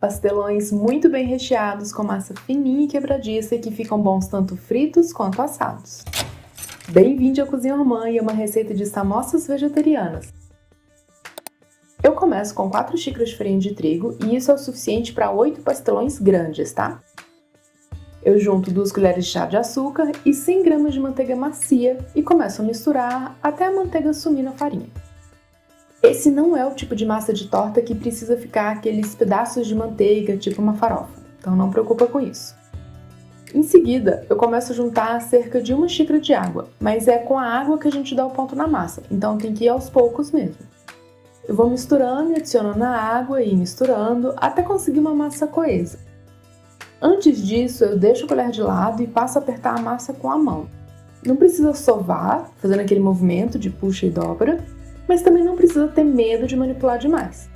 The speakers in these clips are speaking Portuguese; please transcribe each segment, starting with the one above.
Pastelões muito bem recheados com massa fininha e quebradiça e que ficam bons tanto fritos quanto assados. Bem-vindo à Cozinha Ormã e é uma receita de samosas vegetarianas. Eu começo com 4 xícaras de farinha de trigo e isso é o suficiente para 8 pastelões grandes, tá? Eu junto 2 colheres de chá de açúcar e 100 gramas de manteiga macia e começo a misturar até a manteiga sumir na farinha. Esse não é o tipo de massa de torta que precisa ficar aqueles pedaços de manteiga, tipo uma farofa, então não preocupa com isso. Em seguida, eu começo a juntar cerca de 1 xícara de água, mas é com a água que a gente dá o ponto na massa, então tem que ir aos poucos mesmo. Eu vou misturando e adicionando a água e misturando até conseguir uma massa coesa. Antes disso, eu deixo a colher de lado e passo a apertar a massa com a mão. Não precisa sovar, fazendo aquele movimento de puxa e dobra, mas também não precisa ter medo de manipular demais.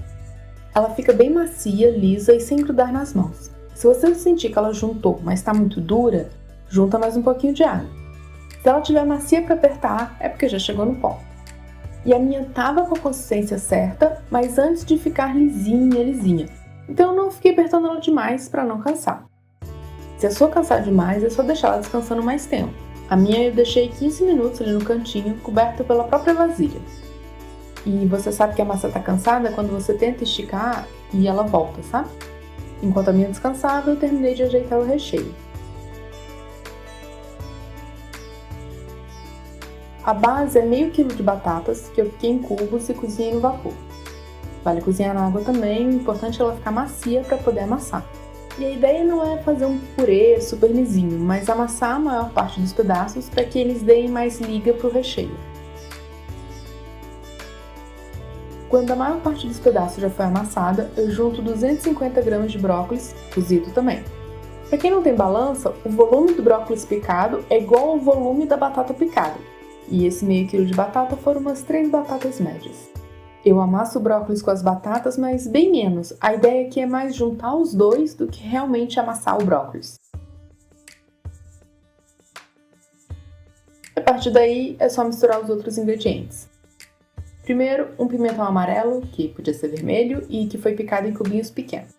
Ela fica bem macia, lisa e sem grudar nas mãos. Se você sentir que ela juntou, mas está muito dura, junta mais um pouquinho de água. Se ela estiver macia para apertar, é porque já chegou no ponto. E a minha estava com a consistência certa, mas antes de ficar lisinha. Então eu não fiquei apertando ela demais para não cansar. Se a sua cansar demais, é só deixar ela descansando mais tempo. A minha eu deixei 15 minutos ali no cantinho, coberta pela própria vasilha. E você sabe que a massa está cansada quando você tenta esticar e ela volta, sabe? Enquanto a minha descansava, eu terminei de ajeitar o recheio. A base é meio quilo de batatas que eu piquei em cubos e cozinhei no vapor. Vale cozinhar na água também, o importante é ela ficar macia para poder amassar. E a ideia não é fazer um purê super lisinho, mas amassar a maior parte dos pedaços para que eles deem mais liga para o recheio. Quando a maior parte dos pedaços já foi amassada, eu junto 250 gramas de brócolis, cozido também. Para quem não tem balança, o volume do brócolis picado é igual ao volume da batata picada. E esse meio quilo de batata foram umas 3 batatas médias. Eu amasso o brócolis com as batatas, mas bem menos. A ideia aqui é mais juntar os dois do que realmente amassar o brócolis. A partir daí, é só misturar os outros ingredientes. Primeiro, um pimentão amarelo, que podia ser vermelho, e que foi picado em cubinhos pequenos.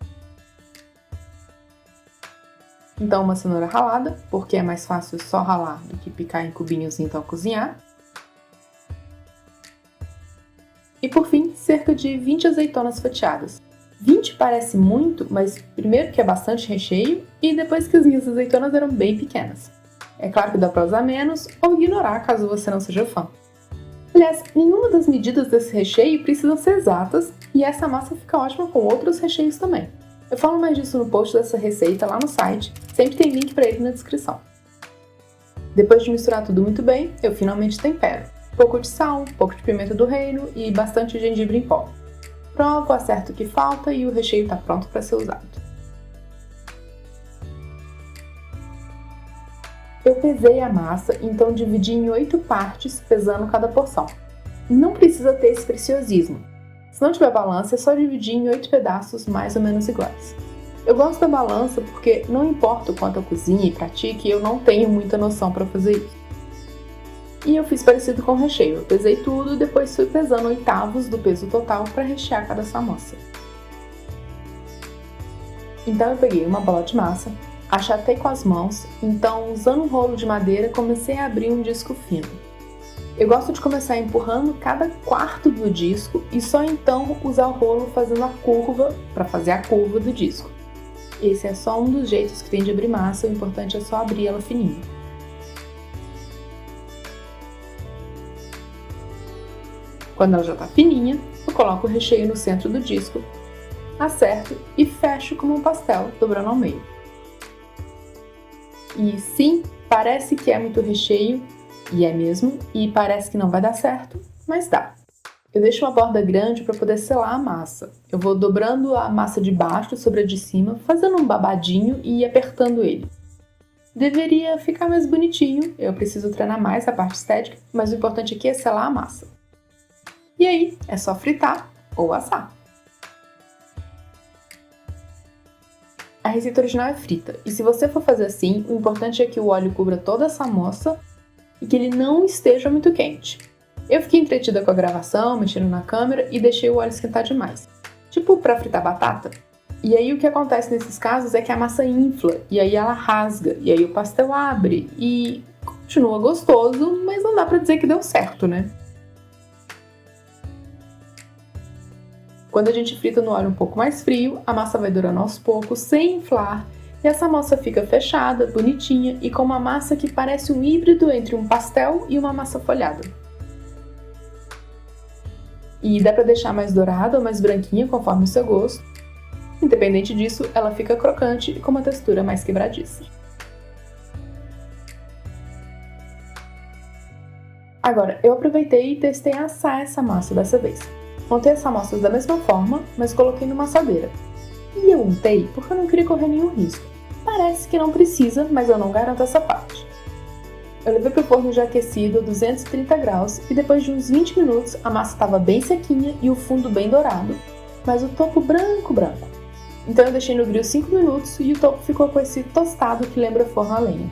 Então, uma cenoura ralada, porque é mais fácil só ralar do que picar em cubinhos e então cozinhar. E por fim, cerca de 20 azeitonas fatiadas. 20 parece muito, mas primeiro que é bastante recheio e depois que as minhas azeitonas eram bem pequenas. É claro que dá para usar menos ou ignorar caso você não seja fã. Aliás, nenhuma das medidas desse recheio precisam ser exatas e essa massa fica ótima com outros recheios também. Eu falo mais disso no post dessa receita lá no site, sempre tem link para ele na descrição. Depois de misturar tudo muito bem, eu finalmente tempero. Um pouco de sal, um pouco de pimenta do reino e bastante gengibre em pó. Provo, acerto o que falta e o recheio está pronto para ser usado. Eu pesei a massa, então dividi em 8 partes, pesando cada porção. Não precisa ter esse preciosismo. Se não tiver balança, é só dividir em 8 pedaços mais ou menos iguais. Eu gosto da balança porque não importa o quanto eu cozinhe e pratique, eu não tenho muita noção para fazer isso. E eu fiz parecido com o recheio. Eu pesei tudo e depois fui pesando oitavos do peso total para rechear cada samosa. Então eu peguei uma bola de massa, achatei com as mãos, então usando um rolo de madeira comecei a abrir um disco fino. Eu gosto de começar empurrando cada quarto do disco e só então usar o rolo fazendo a curva para fazer a curva do disco. Esse é só um dos jeitos que tem de abrir massa, o importante é só abrir ela fininha. Quando ela já está fininha, eu coloco o recheio no centro do disco, acerto e fecho como um pastel, dobrando ao meio. E sim, parece que é muito recheio, e é mesmo, e parece que não vai dar certo, mas dá. Eu deixo uma borda grande para poder selar a massa. Eu vou dobrando a massa de baixo sobre a de cima, fazendo um babadinho e apertando ele. Deveria ficar mais bonitinho, eu preciso treinar mais a parte estética, mas o importante aqui é selar a massa. E aí, é só fritar ou assar. A receita original é frita, e se você for fazer assim, o importante é que o óleo cubra toda essa massa e que ele não esteja muito quente. Eu fiquei entretida com a gravação, mexendo na câmera e deixei o óleo esquentar demais. Tipo para fritar batata. E aí o que acontece nesses casos é que a massa infla, e aí ela rasga, e aí o pastel abre, e continua gostoso, mas não dá pra dizer que deu certo, né? Quando a gente frita no óleo um pouco mais frio, a massa vai durando aos poucos, sem inflar, e essa massa fica fechada, bonitinha e com uma massa que parece um híbrido entre um pastel e uma massa folhada. E dá pra deixar mais dourada ou mais branquinha conforme o seu gosto. Independente disso, ela fica crocante e com uma textura mais quebradiça. Agora, eu aproveitei e testei assar essa massa dessa vez. Montei as amostras da mesma forma, mas coloquei numa assadeira. E eu untei porque eu não queria correr nenhum risco. Parece que não precisa, mas eu não garanto essa parte. Eu levei para o forno já aquecido a 230 graus e depois de uns 20 minutos a massa estava bem sequinha e o fundo bem dourado, mas o topo branco. Então eu deixei no grill 5 minutos e o topo ficou com esse tostado que lembra forno a lenha.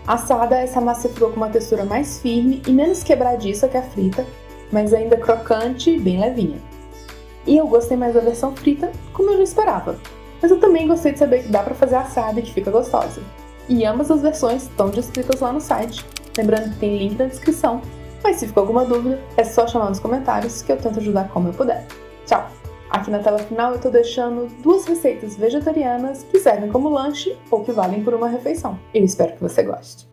Assada, essa massa ficou com uma textura mais firme e menos quebradiça que a frita, mas ainda crocante e bem levinha. E eu gostei mais da versão frita, como eu já esperava, mas eu também gostei de saber que dá para fazer assada e que fica gostosa. E ambas as versões estão descritas lá no site, lembrando que tem link na descrição, mas se ficou alguma dúvida, é só chamar nos comentários que eu tento ajudar como eu puder. Tchau! Aqui na tela final eu tô deixando 2 receitas vegetarianas que servem como lanche ou que valem por uma refeição. Eu espero que você goste.